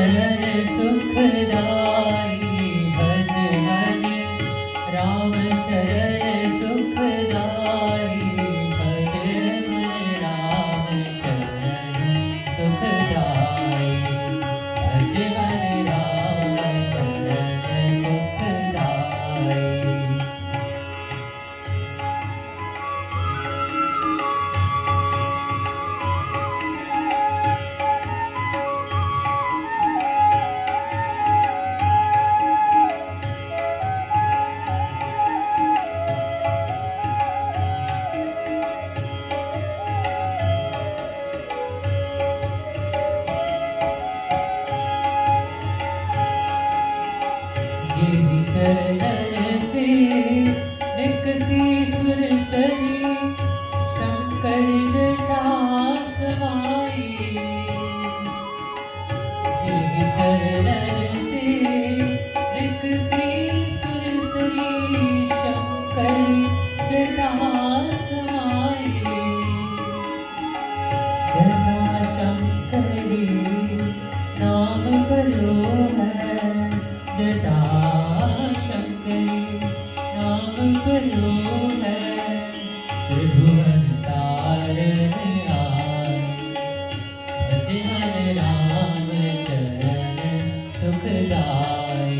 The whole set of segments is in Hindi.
चरण सुखदाई भज मन राम चरण सुखदाई भज मन राम चरण सुखदाई भज मन राम चरण सुखदाई। जिहि चरणन से निकसी सुरसरी शंकर जटा समाई। जिहि चरणन से निकसी सुरसरी शंकर जटा समाई। जटा शंकरी नाम करो है जटा शंकरी नाम करो है त्रिभुवन तारण आए। भज मन राम चरण सुखदाई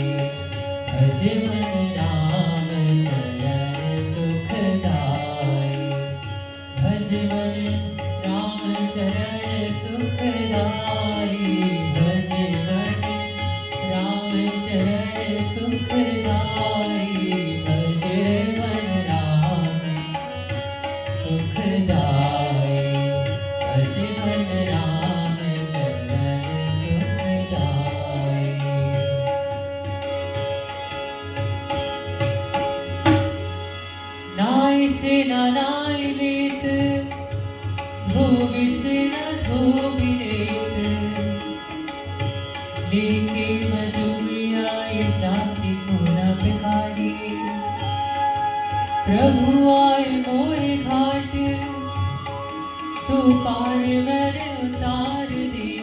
भज मन राम चरण सुखदाई भज मन राम चरण सुखदाई भज मन राम चरण सुखदाई भज मन राम सुखदाई भज मन राम चरण सुखदाई। नाय से न नाय लेत धोबी से न धोबी लेत लेके मजूरिया ये जाति को न बिगाड़ी। प्रभु आए मोर घाट तू पार मैंने उतार दे।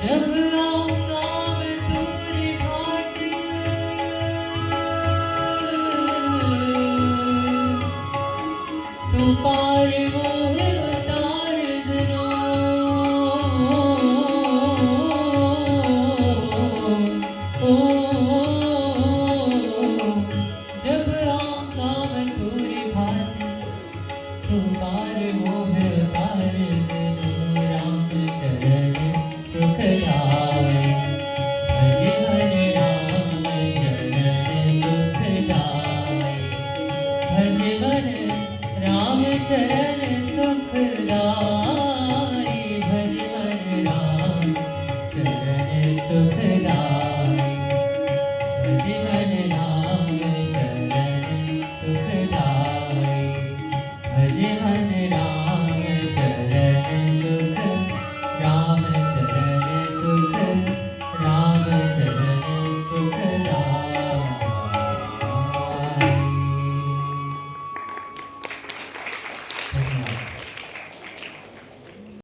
जब आऊंगा मैं तेरे घाट तू पार मोर उतार दो। जब आऊंगा मैं तेरे घाट तू पार मोह उतार दो। राम चरण सुखदाई भज मन राम चरण सुखदाई भज मन राम चरण